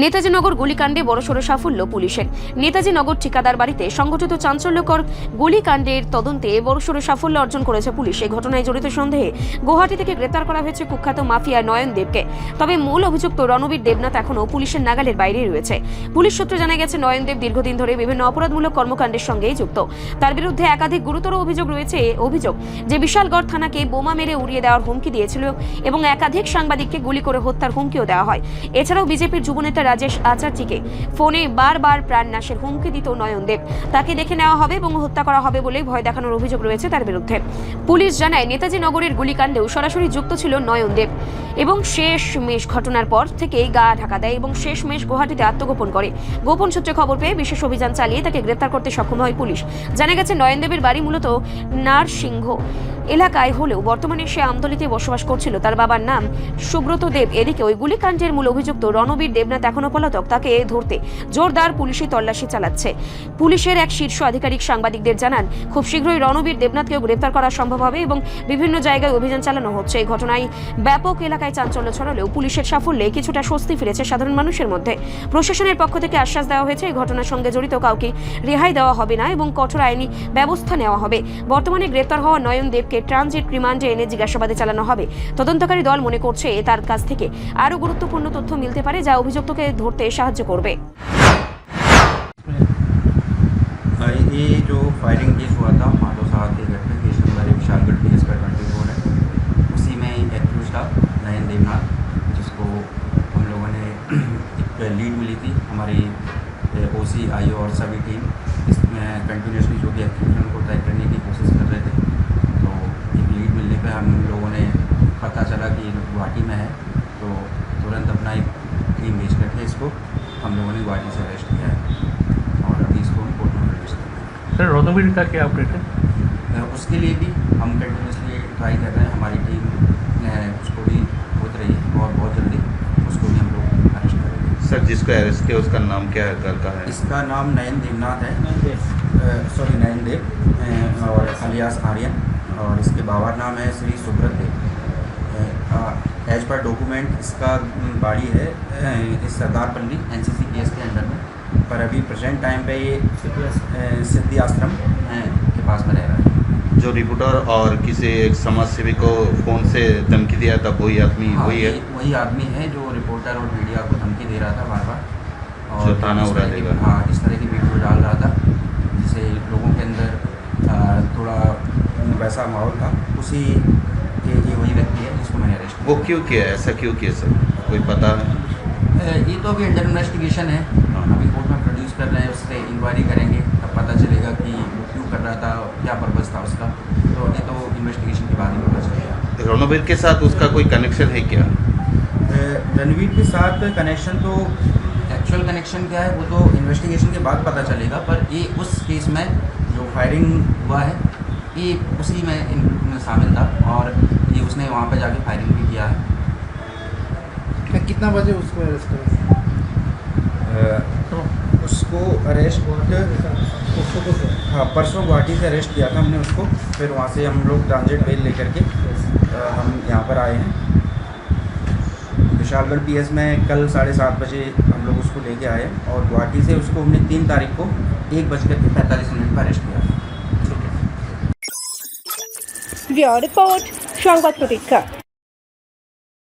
নেতাজিনগর গুলিকাণ্ডে বড়সড় সাফল্য পুলিশের। নেতাজিনগর ঠিকাদার বাড়িতে সংঘটিত চাঞ্চল্যকর গুলিকাণ্ডের তদন্তে বড়সড় সাফল্য অর্জন করেছে পুলিশ। এই ঘটনায় জড়িত সন্দেহে গুয়াহাটি থেকে গ্রেপ্তার করা হয়েছে কুখ্যাত মাফিয়া নয়ন দেবকে। তবে মূল অভিযুক্ত রণবীর দেবনাথ এখনও পুলিশের নাগালের বাইরে রয়েছে। পুলিশ সূত্রে জানা গেছে, নয়ন দেব দীর্ঘদিন ধরে বিভিন্ন অপরাধমূলক কর্মকাণ্ডের সঙ্গে যুক্ত। তার বিরুদ্ধে একাধিক গুরুতর অভিযোগ রয়েছে। অভিযোগ যে বিশালগড় থানাকে বোমা মেরে উড়িয়ে দেওয়ার হুমকি দিয়েছিল এবং একাধিক সাংবাদিককে গুলি করে হত্যার হুমকিও দেওয়া হয়। এছাড়াও বিজেপির যুবনেতা রাজেশ আচার্যকে ফোনে বারবার প্রাণনাশের হুমকি দিত নয়ন দেব। তাকে দেখে নেওয়া হবে এবং হত্যা করা হবে বলে ভয় দেখানোর অভিযোগ রয়েছে তার বিরুদ্ধে। পুলিশ জানায়, নেতাজি নগরের গুলিকাণ্ডেও সরাসরি যুক্ত ছিল নয়ন দেব এবং শেষমেশ ঘটনার পর থেকেই গা ঢাকা দেয় এবং শেষমেশ গুয়াহাটিতে আত্মগোপন করে। গোপন সূত্রে খবর পেয়ে বিশেষ অভিযান চালিয়ে তাকে গ্রেপ্তার করতে সক্ষম হয় পুলিশ। জানা গেছে, নয়ন দেবের বাড়ি মূলত নারসিংহ এলাকায় হলেও বর্তমানে সে আমতলীতে বসবাস করছিল। তার বাবার নাম সুব্রত দেব। এদিকে ওই গুলিকাণ্ডের মূল অভিযুক্ত রণবীর দেবনাথ এখনো পলাতক। তাকে ধরতে জোরদার পুলিশি তল্লাশি চালাচ্ছে। পুলিশের এক শীর্ষ আধিকারিক সাংবাদিকদের জানান, খুব শীঘ্রই রণবীর দেবনাথকেও গ্রেপ্তার করা সম্ভব হবে এবং বিভিন্ন জায়গায় অভিযান চালানো হচ্ছে। এই ঘটনায় ব্যাপক এলাকায় চাঞ্চল্য ছড়ালেও পুলিশের সাফল্যে কিছুটা স্বস্তি ফিরেছে সাধারণ মানুষের মধ্যে। প্রশাসনের পক্ষ থেকে আশ্বাস দেওয়া হয়েছে, এই ঘটনার সঙ্গে জড়িত কাউকে রেহাই দেওয়া হবে না এবং কঠোর আইনি ব্যবস্থা নেওয়া হবে। বর্তমানে গ্রেপ্তার হওয়া নয়ন দেবকে ট্রানজিট রিমান্ডে এনে জিজ্ঞাসাবাদে চালানো হবে। তদন্তকারী দল মনে করছে তার কাছ থেকে আরও গুরুত্বপূর্ণ তথ্য মিলতে পারে, যা অভিযুক্তকে ধরতে সাহায্য করবে। ये जो फायरिंग केस हुआ था माधव साहब के घर पे, केस नंबर विशालगढ़ PS का 24 है। उसी में एक्यूज था नयन देवनाथ, जिसको हम लोगों ने एक लीड मिली थी। हमारी OC IO और सभी टीम इसमें कंटिन्यूसली जो भी एक्यूज हैं उनको तय करने की कोशिश कर रहे थे। तो एक लीड मिलने पे हम लोगों ने पता चला कि गुवाहाटी में है, तो तुरंत अपना एक टीम भेज करके इसको हम लोगों ने गुवाहाटी से अरेस्ट किया है और अभी इसको कोर्ट में रिलीज कर रहे हैं। सर, रॉनबीर का क्या अपडेट है? उसके लिए भी हम कंटिन्यूसली ट्राई कर रहे हैं। हमारी टीम उसको भी खोज रही है और बहुत जल्दी उसको भी हम लोग अरेस्ट करेंगे। सर, जिसको अरेस्ट किया उसका नाम क्या है, घर का है? इसका नाम नयन देवनाथ है, नयन देव और अलियास आर्यन, और इसके बाबा नाम है श्री सुब्रत देव। एज पर डॉक्यूमेंट इसका बाड़ी है इस सरदारपल्ली NCC केस के अंडर में, पर अभी प्रेजेंट टाइम पे ये सिद्धि आश्रम के पास में रह रहा है। जो रिपोर्टर और किसी एक समाज सेवी को फ़ोन से धमकी दिया था, वही आदमी वही है? वही आदमी है जो रिपोर्टर और मीडिया को धमकी दे रहा था बार बार, और जो थाना उड़ा देगा। हाँ, इस तरह की वीडियो डाल रहा था जिससे लोगों के अंदर थोड़ा वैसा माहौल था। उसी ये वही व्यक्ति है जिसको मैंने अरेस्ट किया। वो क्यों किया, ऐसा क्यों किया सर, कोई पता है? ये तो अभी अंडर इन्वेस्टिगेशन है, अभी कोर्ट में प्रोड्यूस कर रहे हैं, उससे इंक्वायरी करेंगे, तब पता चलेगा कि वो क्यों कर रहा था, क्या पर्पज़ था उसका। तो ये तो इन्वेस्टिगेशन के बाद ही पता चलेगा। रणबीर के साथ उसका कोई कनेक्शन है क्या? रणवीर के साथ कनेक्शन तो एक्चुअल कनेक्शन क्या है वो तो इन्वेस्टिगेशन के बाद पता चलेगा, पर ये उस केस में जो फायरिंग हुआ है ये उसी में शामिल था और ये उसने वहाँ पे जाके फायरिंग भी किया है। कितना बजे उसको अरेस्ट करा? उसको अरेस्ट हाँ, परसों गुवाहाटी से अरेस्ट किया था हमने उसको। फिर वहाँ से हम लोग ट्रांजिट बेल लेकर के हम यहाँ पर आए हैं विशालगढ़ PS में। कल 7:30 बजे हम लोग उसको लेके आए और गुवाहाटी से उसको हमने 3 तारीख को 1:45 पर अरेस्ट किया। रिपोर्ट সংবাদ প্রতীক্ষা।